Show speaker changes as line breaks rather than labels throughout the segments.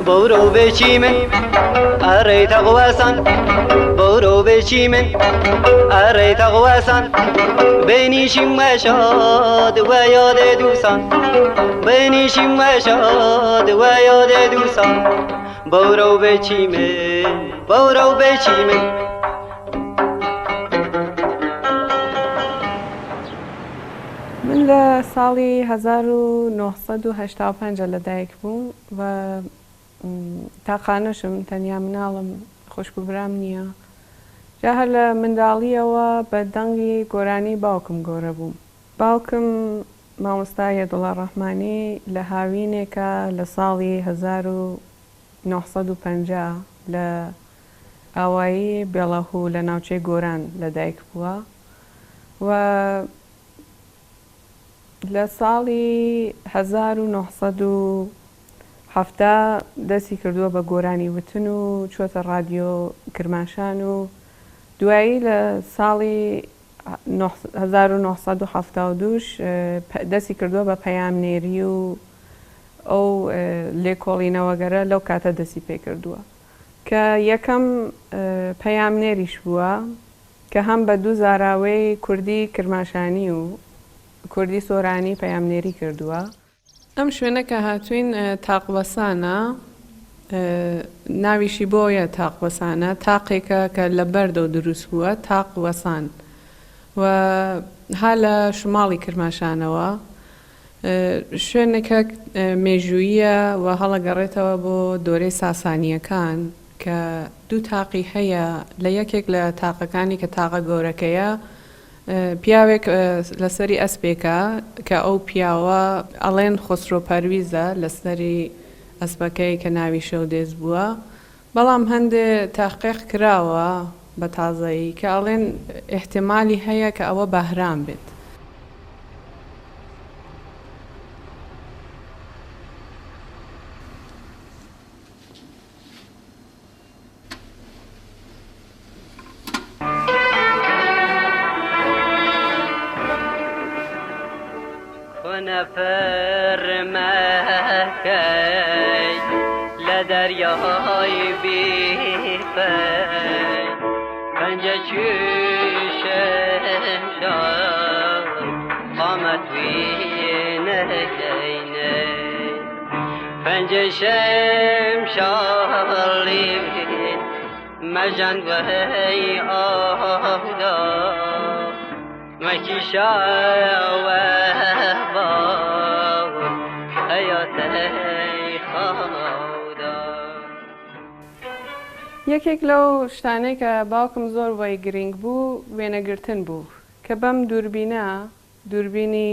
بورو بچی من اره تقواسان بورو بچی من اره تقواسان بینیشیم مشاد و یاد دوستان بینیشیم مشاد و یاد دوستان بورو بچی من بورو بچی من.
من لە ساڵی 1985 لەدایک بووم و تاقانەشم تەنیا مناڵم خوشک و برام نییە. جا هەر لە منداڵیەوە بە دەنگی گۆرانی باوکم گۆرە بووم. باوکم مامۆستایە دڵە ڕەحمانی لە هاوینێکە لە ساڵی 1950 لە ئاوایی بێڵەهوو لە ناوچەی گۆران لەدایک بووە و لە ساڵی 1970 دەستی کردووە بە گۆرانی وتن و چۆتە ڕادیۆ کرماشان و دوایی لە ساڵی 1972 دەستی کردووە بە پەیامنێری و ئەو لێکۆڵینەوەگەرە لەو کاتە دەستی پێ کردووە کە یەکەم پەیامنێریش بووە کە هەم بە دوو زاراوەی کوردی کرماشانی و کوردی سۆرانی پەیامنێری کردووە. ئەم شوێنە کە هاتوین تاقوەسانە، ناویشی بۆیە تاقوەسانە، تاقێکە کە لە بەردەو دروست بووە، تاقوەسان و ها لە شماڵی کرماشانەوە شوێنێکە مێژوویە و هەڵەگەڕێتەوە بۆ دۆرەی ساسانیەکان کە دوو تاقی هەیە لە یەکێک لە تاقەکانی کە تاقە گەورەکەیە پیاوێک لەسەری ئەسپێکە کە ئەو پیاوە ئەڵێن خۆسرۆ پەرویزە لەسەری ئەسپەکەی کە ناوی شەودێز بووە، بەڵام هەندێ تاقیق کراوە بە تازایی کە ئەڵێن احتیمالی هەیە کە ئەوە بەهرام بێت.
فرمكي لدرياي بيفي بنجا شمشار قامت وينكيني بنجا شمشار لين مجان وهي آهدا مكي شاوه
یەکێک لەو شتانەی کە باوکم زۆر وای گرنگ بوو وێنەگرتن بوو کە بەم دووربینی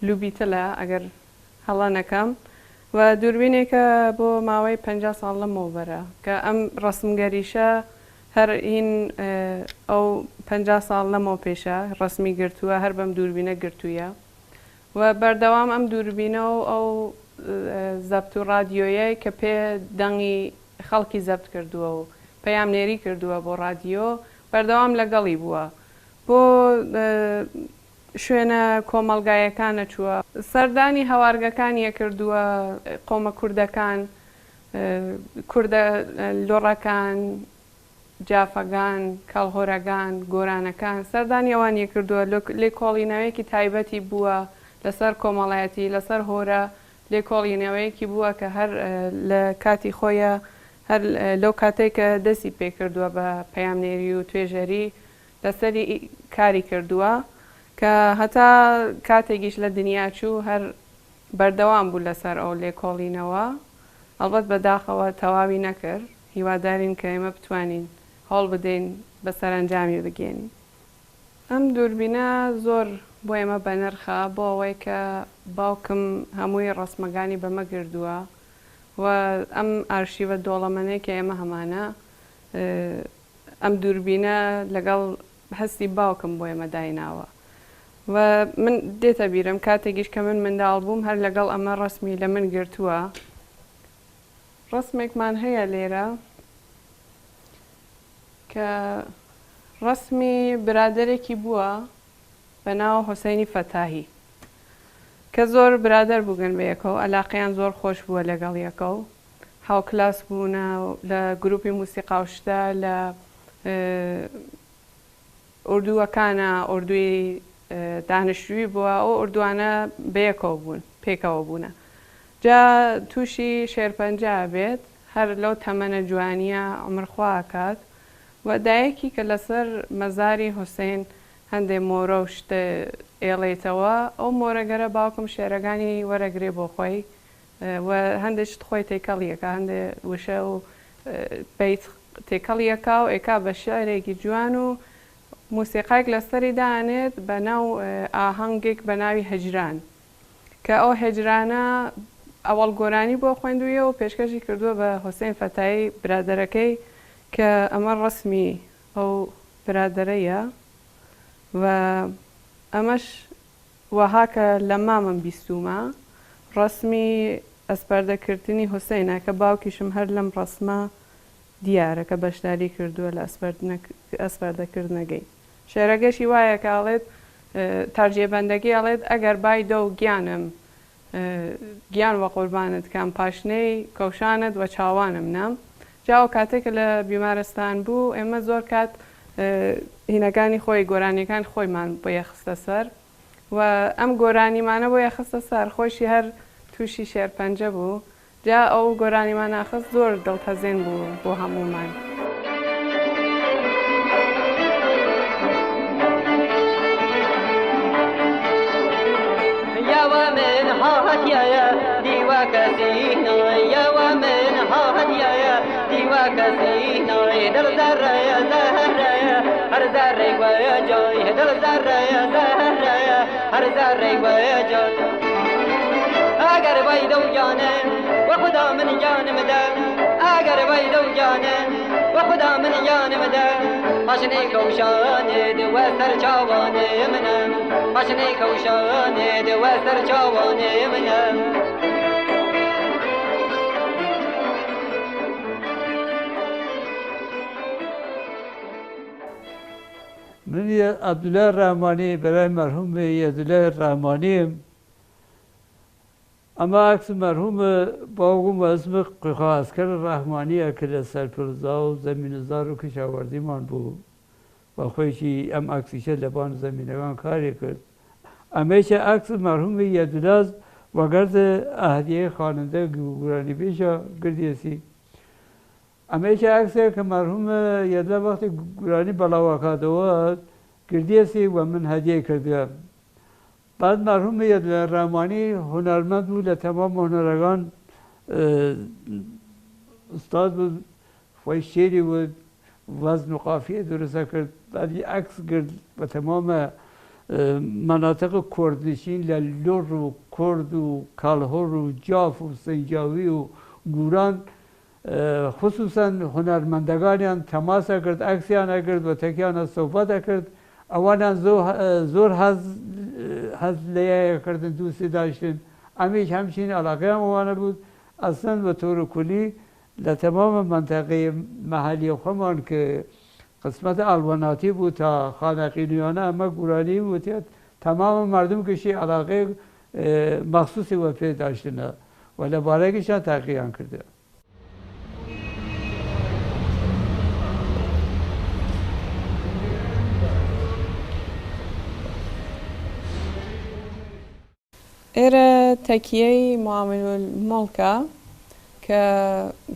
لوبیتلە ئەگەر هەڵە نەکەم و دووربینێکە بۆ ماوەی 50 ساڵ لەمەوبەرە کە ئەم ڕسمگەریشە هەر هین ئەو 50 ساڵ لەمەوە پێشە ڕسمی گرتووە، هەر بەم دووربینە گرتوویە و بەردەوام ئەم دووربینە و ئەو زەبت و ڕادیۆیە کە پێ دەنگی خەڵکی زەبت کردووە و پەیامنێری کردووە بۆ ڕادیۆ بەردەوام لەگەڵی بووە، بۆ شوێنە کۆمەڵگایەکانە چووە، سەردانی هەوارگەکانیە کردووە، قۆمە کوردەکان، کوردە لۆڕەکان، جافەگان، کەڵهۆرەگان، گۆرانەکان سەردانی ئەوانیە کردووە، لێکۆڵینەوەیەکی تایبەتی بووە لەسەر کۆمەڵایەتی، لەسەر هۆرە لێکۆڵینەوەیەکی بووە کە هەر لە کاتی خۆیە هەر لەو کاتێک کە دەستی پێ کردووە بە پەیامنێری و توێژەری لەسەری کاری کردووە کە هەتا کاتێکیش لە دنیا چوو هەر بەردەوام بوو لەسەر ئەو لێکۆڵینەوە، ئەڵبەت بەداخەوە تەواوی نەکرد، هیوادارین کە ئێمە بتوانین هەڵ بدەین بە سەرنجامی بگێنین. ئەم دووربینە زۆر بۆ ئێمە بە نرخە بۆ ئەوەی کە باوکم هەمووی ڕسمەکانی بەمە گردووە و ئەم ئارشیڤە دۆڵەمەنەی کە ئێمە هەمانە ئەم دووربینە لەگەڵ هەستی باوکم بۆ ئێمە دایناوە و من دێتە بیرم کاتێکیش کە من منداڵ بووم هەر لەگەڵ ئەمە ڕسمی لە من گرتووە. ڕسمێکمان هەیە لێرە کە ڕسمی برادێکی بووە بە ناو حوسێنی فەتاهی کە زۆر برادەر بووگەن بە یەکەوە، ئەلاقەیان زۆر خۆش بووە لەگەڵ یەکەو هاوکلاس بوونە لە گروپی موسیقاوشتە لە ئوردووەکانە ئوردوی دانیشتووی بووە ئەو ئوردوانە بەیەکەوە بوون پێکەوە بوونە جا تووشی شێرپەنجا بێت هەر لەو تەمەنە جوانیە ئەمرخواکات و دایەکی کە لەسەر مەزاری حوسێن هەندێک مۆرە و شتە ئێڵێتەوە ئەو مۆرەگەرە باوکم شێرەکانی وەرەگرێ بۆ خۆی و هەندێک شت خۆی تێکەڵیەکە هەندێک وشە و بیت تێکەڵیەکە و ئێکا بە شعرێکی جوان و موسیقایك لەسەری دانێت بە ناو ئاهەنگێک بە ناوی هەجران کە ئەو هەجرانە ئەوەڵ گۆرانی بۆ خوێندوویە و پێشکەشی کردووە بە حوسێن فەتایی برادەرەکەی کە ئەمە ڕسمی ئەو برادەرەیە و ئەمەش وەها کە لە مامەم بیستومە ڕسمی ئەسپەردەکردنی حوسێنە کە باوکیشم هەر لەم ڕسمە دیارە کە بەشداری کردووە لە ئەسپەردەکردنەکەی شێرەگەشی وایە کە ئاڵێت تەرجێبەندەکەی ئەڵێت ئەگەر بای دە و گیانم گیان وە قوربانت کام پاشنەی کەوشانت وە چاوانم نام جاوە کاتێک لە بیمارستان بوو ئێمە زۆر کات هینەکانی خۆی گۆرانیەکان خۆیمان بۆ یەخستە سەر و ئەم گۆرانیمانە بۆ یەخستە سەر خۆشی هەر تووشی شێرپەنجە بوو جا ئەو گۆرانیمان ناخست زۆر دڵتەزێن بوو بۆ هەمومان.
هاتيا ديوا كزينا يا ومن هاتيا ديوا كزينا دل زريا زهريا هر زري وجاي دل زريا زهريا هر زري وجاي اگر ويدو جانا وخدا من جان مدى اگر ويدو جانا وخدا من جان مدى حسني كوشان دو سر چاوان منم حسني كوشان دو سر چاوان منم
من عبدالله رحمانی برای مرحوم عبدالله رحمانی اما عکس مرحوم باوگم اسم قیقاسکر رحمانی که سرپرزا و زمینزار و کشاورزی من بود و خویشی ام عکسیشه لبان زمینگان کاری کرد امیشه عکس مرحوم عبدالله و گرد اهدیه خواننده گورانی بیشا گردیسی امیشه عکسی که مرحوم عبدالله وقتی گورانی بلاوکاده بود گردیسی و من هدیه کردیم بعد مرحوم عبدالله رحمانی هنرمند بود لتمام هنرگان استاد بود خوی شعری بود وزن و قافیه درست کرد بعد عکس کرد و تمام مناطق کردنشین لور و کرد و کالهور و جاف و سنجاوی و گوران خصوصا هنرمندگانیان تماس کرد عکسیان کرد و تکیان صحبت کرد اولا زور حز لیه کردن دوستی داشتن امیش همچین علاقه هم اوانه بود اصلا به طور کلی لتمام منطقه محلی خمان که قسمت الواناتی بود تا خانقینیانه اما گورانی بود تمام مردم کشی علاقه مخصوصی و پی داشتن و لبارگیشان تحقیقان کرده
ئێرە تەکیەی معامل مەڵکە کە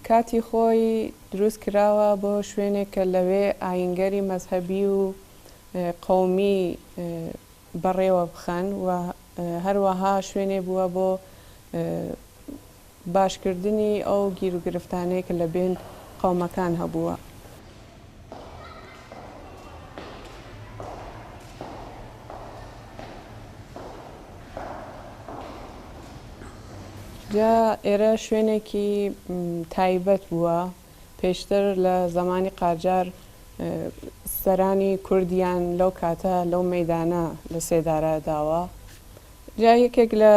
کاتی خۆی دروست کراوە بۆ شوێنێک کە لەوێ ئاینگەری مەزهەبی و قەومی بەڕێوە بخەن و هەروەها شوێنێ بووە بۆ باشکردنی ئەو گیر و گرفتانەیە کە لە بین قەومەکان هەبووە. جا ئێرە شوێنێکی تایبەت بووە پێشتر لە زمانی قاجار سەرانی کوردیان لەو کاتە لەو مەیدانە لە سێدارە داوە جا یەکێک لە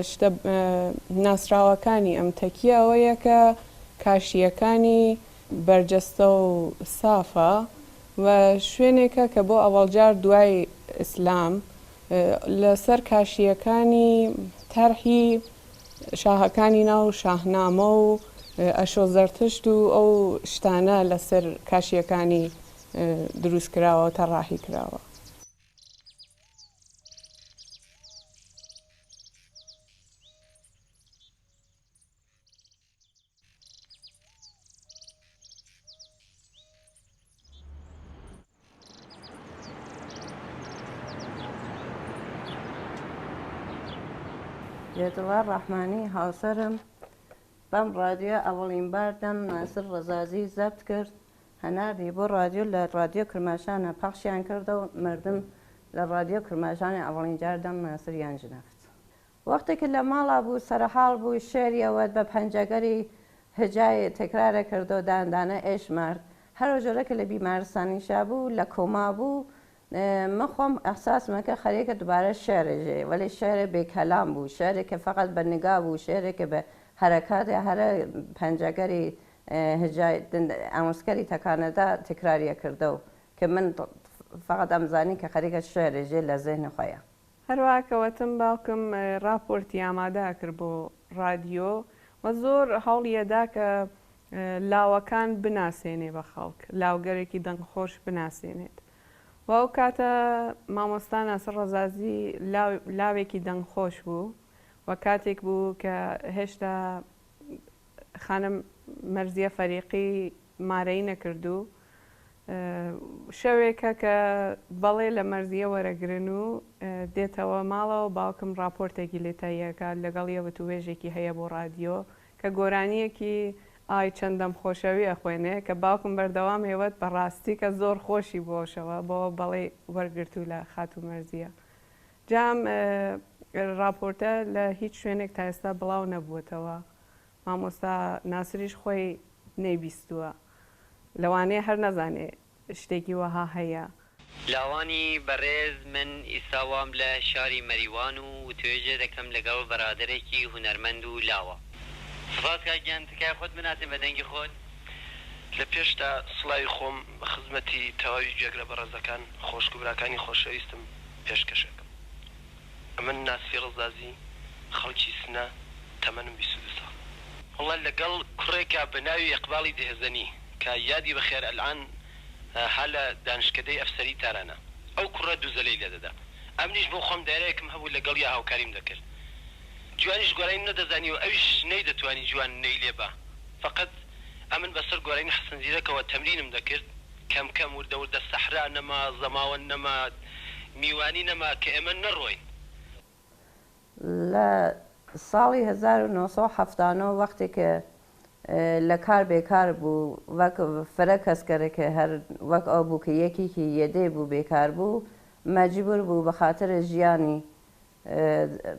شتە ناسراوەکانی ئەم تەکیە ئەوەیە کە کاشیەکانی بەرجەستە و سافە و شوێنێکە کە بۆ ئەوەڵجار دوای ئیسلام لەسەر کاشیەکانی تەرحی شاهەکانی ناو شاهنامە و ئەشۆ زەرتشت و ئەو شتانە لەسەر کاشیەکانی دروست کراوە و تەڕاحی کراوە.
لێدڵا ڕەحمانی هاوسەرم بەم ڕادیۆ ئەوڵین باردەم ناسر ڕەزازی زەبت کرد هەناردی بۆ ڕادیۆ لە ڕادیۆ کرماشانە پەخشیان کردە و مردم لە ڕادیۆ کرماشانی ئەوڵین جاردەم ناسریان ژنەفت. وەختێکی لە ماڵا بوو سەرحاڵ بوو شێریەوە بە پەنجەگەری هجای تکرارە کردو داندانە ئێشمارد هەرو جۆرەکە لە بیمارستانیشا بوو لە کۆما بوو من خۆم ئەحساسمەکە خەریکە دوبارە شێرەژێ ولی شێرە بێکەلام بوو شێرێکە فقط بە نگا بوو شێرێکە بە هەرەکاتی هەرە پەنجەگەری هجای ئامۆسکەری تەکانەدا تکراریە کردو کە من فقط ئەمزانی کە خەریکە شێرەژێ لە زێهنە خۆیان.
هەروواکەوەتم باوکم راپۆرتی ئامادە کرد بۆ ڕادیۆ و زۆر هەوڵیەدا کە لاوەکان بناسێنێ بە خەڵک لاوگەرێکی دەنگخۆش بناسێنێت. وەو کاتە مامۆستا ناسر ڕەزازی لاوێکی دەنگخۆش بوو و کاتێک بوو کە هێشتا خانم مەرزیە فەریقی مارەی نەکردو شەوێکە کە بەڵێ لە مەرزیە وەرەگرن و دێتەوە ماڵەوە باوکم راپۆرتێکی لێتاییەکە لەگەڵیەوە توێژێکی هەیە بۆ ڕادیۆ کە گۆرانیەکی ئای چەندەم خۆشەوی ئەخوێنێ کە باوکم بەردەوام هێوت بەڕاستی کە زۆر خۆشی بۆشەوە بۆ بەڵێ وەرگرتو لە خات و مەرزیە. جام راپۆرتە لە هیچ شوێنێک تا ئێستا بڵاو نەبووتەوە مامۆستا ناسریش خۆی نەیبیستووە لەوانەیە هەر نەزانێ شتێکی وەها هەیە.
لاوانی بەڕێز من ئیساوام لە شاری مەریوان و توێژە دەکەم لەگەڵ بەرادەرێکی هونەرمەند و لاوە. سپاسکە گیان تکای خۆت بناسێ بە دەنگی خۆت.
لە پێشتا سڵاوی خۆم بە خزمەتی تەواوی جێگرە بەڕێزەکان خۆشگوبراکانی خۆشەویستم پێشکەشەکەم. ئەمن ناسفی ڕەزازی خەڵکی سنە تەمەنم 22 ساڵ. وڵا لەگەڵ کوڕێکە بە ناوی ئەقباڵی دهێزەنی کە یادی بەخێر ئەلعان حالە دانشکدەی ئەفسەری تارانە ئەو کوڕە دووزەلەی لێدەدا ئەمنیش بۆ خۆم دایرەیەکم هەبوو لەگەڵ یا هاوکاریم دەکرد جوانیش گۆرانی نەدەزانی و ئەویش نەی دەتوانی جوان نەی لێبا فقط ئەمن بەسەر گۆرانی حەسەنزیرەکەوە تەمرینم دەکرد کەم کەم وردە وردە سەحرا نەما زەماوەن نەما میوانی نەما کە ئێمە نەڕۆین.
لە ساڵی 1970 وەختی کە لە کار بێکار بوو وەک فرە کەسکەرێکە هەر وەک ئەو بوو کە یەکێکی یەدەی بوو بێکار بوو مەجبور بوو بە خاترە ژیانی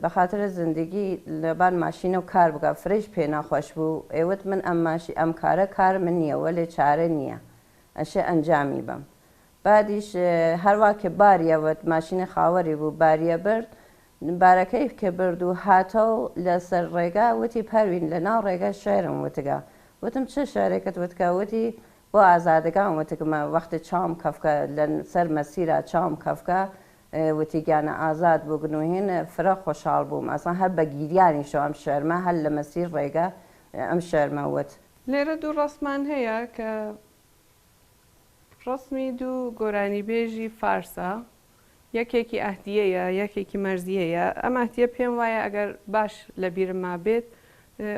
بە خاترە زندگی لەبان ماشینە و کار بکە فرێش پێ ناخۆش بوو ئێوت من ئەم کارە کار من نییە وەلێ چارە نییە ئەشێ ئەنجامی بم. بعدیش هەروە کە باریەوەت ماشینە خاوەری بوو باریە برد بارەکەی کە برد و هاتە و لەسەر ڕێگا وتی پەروین لە ناو ڕێگە شێرم وتگا وتم چه شارێکت وتکە وتی بۆ ئازادەکان وتکمە وەختی چاوم کەفکە لە سەر مەسیرە چاوم کەفکە وتی گیانە ئازاد بوو گنوهێنە فرە خۆشحاڵ بووم ئەسان هەر بە گیریانی شو ئەم شەرمە هەر لە مەسیر ڕێگە ئەم شەرمە وت.
لێرە دوو ڕەسمان هەیە کە ڕسمی دوو گۆرانی بێژی فارسە یەکێکی ئەهدیەیە یەکێکی مەرزیەیە ئەم ئەهدیە پێم وایە ئەگەر باش لە بیرما بێت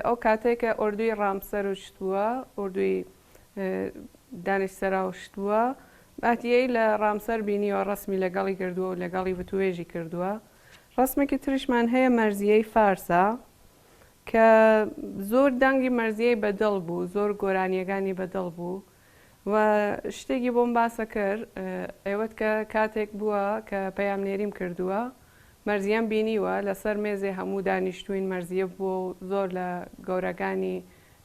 ئەو کاتێکە ئۆردوی ڕامسەر و شتووە ئۆردوی دانیشتسەرا و شتووە ئەهدیەی لە ڕامسەر بینیەوە ڕسمی لەگەڵی کردووە و لەگەڵی بتوێژی کردووە. ڕسمێکی تریشمان هەیە مەرزیەی فارسە کە زۆر دەنگی مەرزیەی بەدڵ بوو زۆر گۆرانیەکانی بەدڵ بوو و شتێکی بۆم باسە کرد ئێوەت کە کاتێک بووە کە پەیامنێریم کردووە مەرزیان بینیوە لەسەر مێزێ هەموو دانیشتوین مەرزیە بووە و زۆر لە گەورەکانی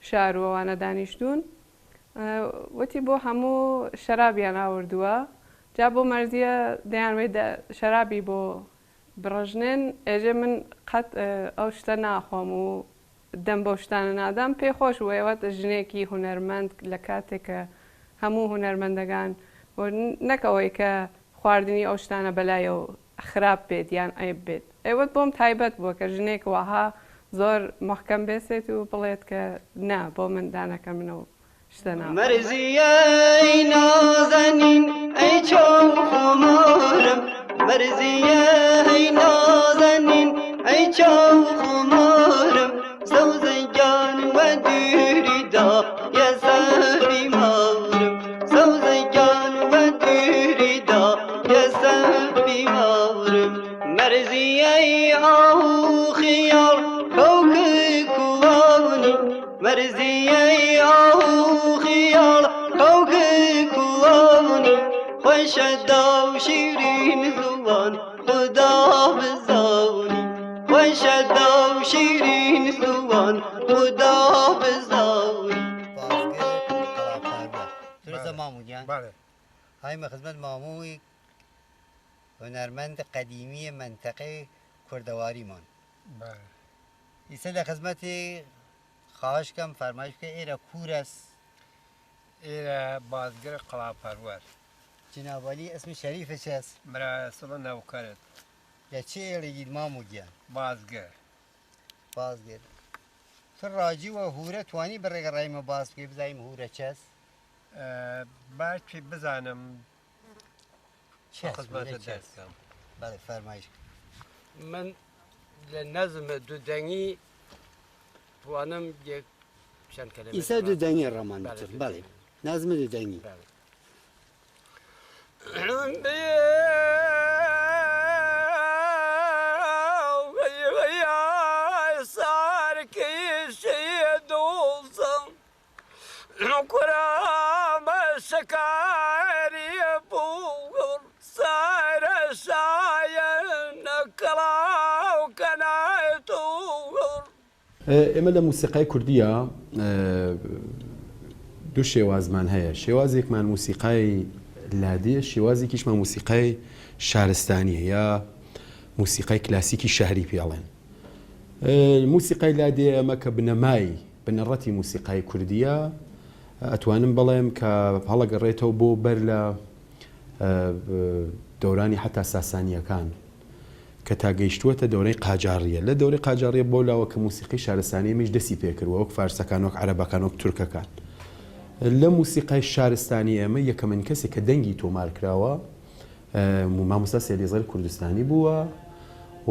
شاروەوانە دانیشتون وتی بۆ هەموو شەرابیان ئاوردووە جا بۆ مەرزیە دەیانوێت شەرابی بۆ بڕژنێن ئێژێ من قەت ئەو شتە ناخۆم و دەم بۆ شتانە نادام پێخۆش وێوەت ژنێکی هونەرمەند لە کاتێکە هەموو هونەرمەندەکان نەکەوەی کە خواردنی ئەو شتانە بەلایە و خراپ بێت یان ئەیب بێت ئێوەت بۆم تایبەت بووە کە ژنێک وەها زۆر محکەم بێسێت و بڵێت کە نا بۆ من دانەکە منەوە شتە ناوە.
مرزیەی نازەنین ئەی چاو خۆمارم مرزیەی نازەنین ئەی چاو خۆمارم سەوزەیگان وە دووریدا یەسەر بیمارم سەوزەیگان وە دووریدا یەسەر بیمارم مرزیەی ئاو خیاڵ کەوکە کووانی مرزیەی ئاو خیاڵ کەوکە کووانی خۆشە داو شیرین زوان خدا بزانی خۆشە داو شیرین زوان خدا بزانی
درست مامو جان
بله
های خدمت ماموی هنرمند قدیمی منطقه کردواری مان
بله
ایسا در خدمت خواهش کم فرمایش که ایره کور است
ایره بازگر قلاپرور
جناب علی اسم شریفش است
مرا اصلا نوکرت
یا چه ایره مامو جان
بازگر
بازگر تو راجی و هوره توانی برای رایم باز که بزایم هوره چه است
باید بزنم
چه است
خدمت
هوره چه است
دستم
بله فرمایش
من لنظم دودنی توانم یک چند کلمه
ایسا دودنی رمان
بله،
بطور بله نظم دودنی
ئێمە لە موسیقای کوردیە دوو شێوازمان هەیە شێوازێکمان موسیقای لادێ شێوازێکیشمان موسیقای شارستانی یا موسیقای کلاسیکی شەهری پێڵێن موسیقای لادێ ئەمە کە بنەمای بنەڕەتی موسیقای کوردیە ئەتوانم بڵێم کە هەڵەگەڕێتەوە بۆ بەر لە دەورانی حتا ساسانیەکان کە تا گەیشتووەتە دەورەی قاجاریە لە دەورەی قاجاریە بۆ لاوە کە موسیقی شارستانی میش دەستی پێکردوە وەک فارسەکان وەک عەرەبەکان وەک تورکەکان لە موسیقای شارستانی ئێمە یەکەمین کەسێک کە دەنگی تۆمار کراوە مامۆستا سێلیزەر کوردستانی بووە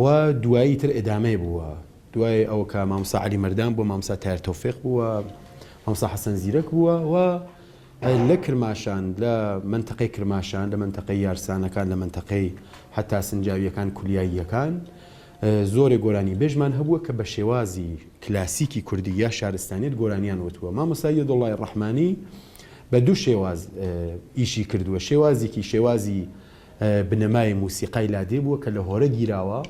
و دوایی تر ئێدامەی بووە دوای ئەوە کە مامۆستا عەلی مەردان بووە مامۆستا تایر تەوفیق بووە مامۆستا حەسەن زیرەک بووە و لە کرماشان لە منتەقەی کرماشان لە منتەقەی یارسانەکان لە منتەقەی حتا سنجاویەکان کولیاییەکان زۆرێک گۆرانی بێژمان هەبووە کە بە شێوازی کلاسیکی کوردی یا شارستانیت گۆرانیان وتووە مامۆستا یەدوڵڵای ڕەحمانی بە دوو شێواز ئیشی کردووە شێوازێکی شێوازی بنەمای موسیقای لادێ بووە کە لە هۆرە گیراوە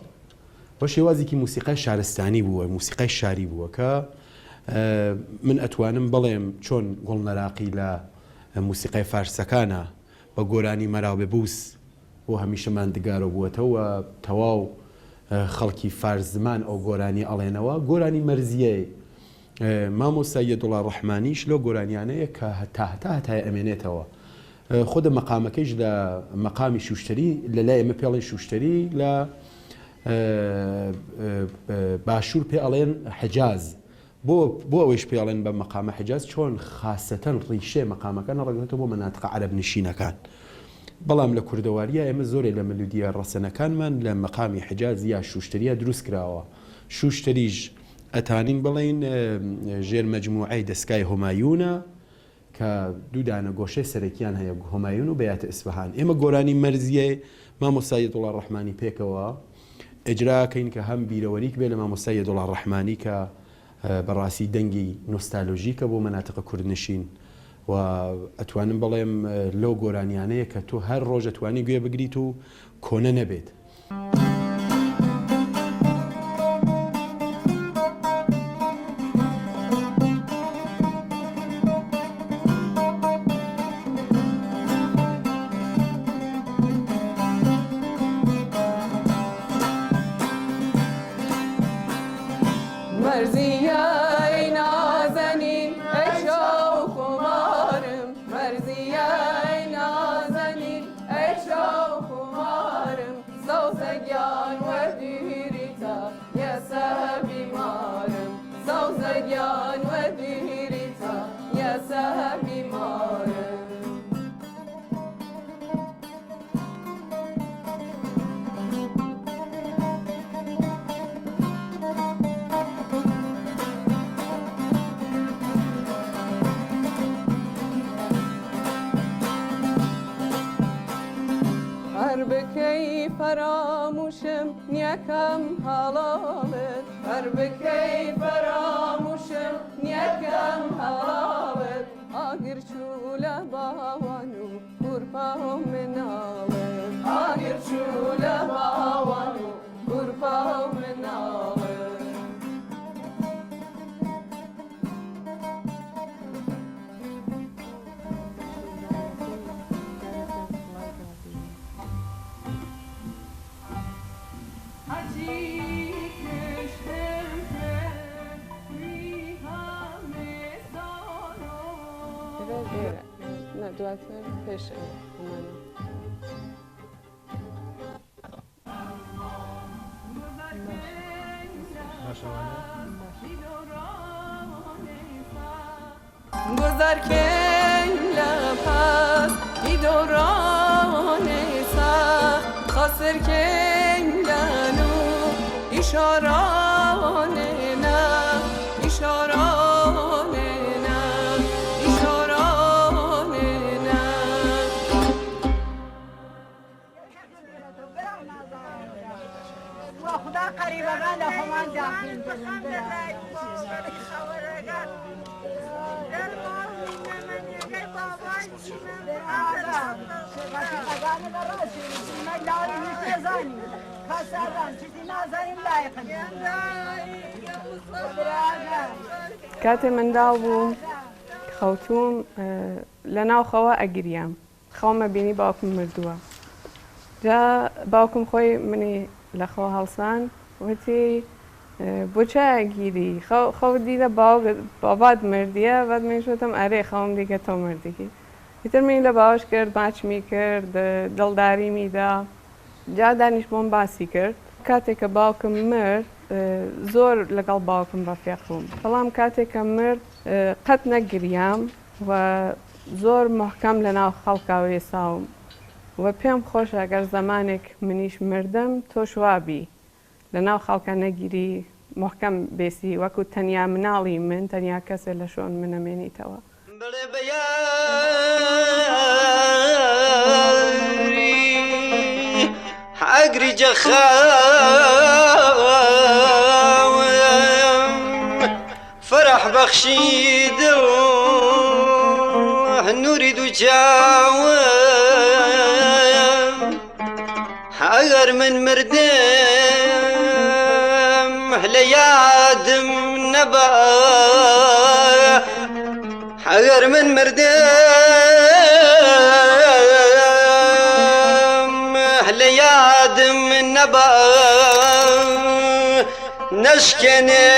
بە شێوازێکی موسیقای شارستانی بووە موسیقای شاری بووە کە من ئەتوانم بڵێم چۆن گوڵنەراقی لە موسیقای فارسەکانە بە گۆرانی مەراو بێبووس بۆ هەمیشە ماندگارە بووەتەوە تەواو خەڵکی فارس زمان ئەو گۆرانی ئەڵێنەوە گۆرانی مەرزیە مامۆستا یەدوڵڵا ڕەحمانیش لەو گۆرانیانەیە کە هەتا ئەمێنێتەوە خۆدە مەقامەکەیش لە مەقامی شوشتری لە لای ئێمە پێڵێن شوشتری لە باشوور پێ ئەڵێن حجاز بۆ ئەوەیش پێڵێن بە مەقامە حجاز چۆن خاستەن ڕیشێ مەقامەکان ڕەگەێتەوە بۆ مەناتقە عەرەب نشینەکان بەڵام لە کوردەواریە ئێمە زۆرێک لە مەلودیە ڕەسەنەکانمان لە مەقامی حجاز یا شوشتریە دروست کراوە شوشتریش ئەتانین بڵێن ژێر مەجموعەی دەستگای هۆمایونە کە دوودانە گۆشەی سەرەکیان هەیە هۆمایون و بەیاتە ئیسفەهان ئێمە گۆرانی مەرزیە مامۆستا یەدوڵڵا ڕەحمانی پێکەوە ئەجراکەین کە هەم بیرەوەریک بێ لە مامۆستا یەدوڵڵا ڕەحمانی کە بەڕاستی دەنگی نۆستالۆژیکە بۆ مەناتقە کوردنشین و ئەتوانم بڵێم لەو گۆرانیانەیە کە تۆ هەر ڕۆژە توانی گوێ بگریت و کۆنە نەبێت.
فراموشم نیەکەم هەڵاڵت هەر بکەی فراموشم نیەکەم هەڵاڵت ئاگر چوو لە باوان و گورپا و مناڵت ئاگر چوو لە باوان و گورپا و مناڵت نه دواتر پێش ئەمانە گذەرکەی لە پاس ئیدۆڕانەی ساخ خاسرکەی لەنو ئیشارانێنە ئیشارانێنە ئیشارانێنە
خدا قریبەکان لە خۆمان جاکەین
کاتێ منداڵ بووم خەوتوم لە ناو خەوە ئەگریام خەومە بینی باوکم مردووە جا باوکم خۆی منی لە خەوە هەڵسان وتی بۆ چایگیری خەو دیدە بابات مردیە بعد من شوتم ئەرێ خەوم دیکە تۆ مردیکی ئیتر من لە باوش کرد ماچمی کرد دڵداریمی دا جا دانیش بۆم باسی کرد کاتێک کە باوکم مرد زۆر لەگەڵ باوکم ڕەفیق بووم بەڵام کاتێک کە مرد قەت نەگریام و زۆر محکەم لە ناو خەڵکا وێساوم و پێم خۆش ئەگەر زەمانێک منیش مردم تۆش وابی لە ناو خەڵکە نەگیری محکەم بێسی وەکو تەنیا مناڵی من تەنیا کەسێ لە شۆن منەمێنیتەوە
ئەگری جەخاوم فرح بەخشی دڵ نوری دوو چاوم ئەگەر من مردم لە یادم نەبا ئەگەر من مردم لە یادم نەبا نەشکێنێ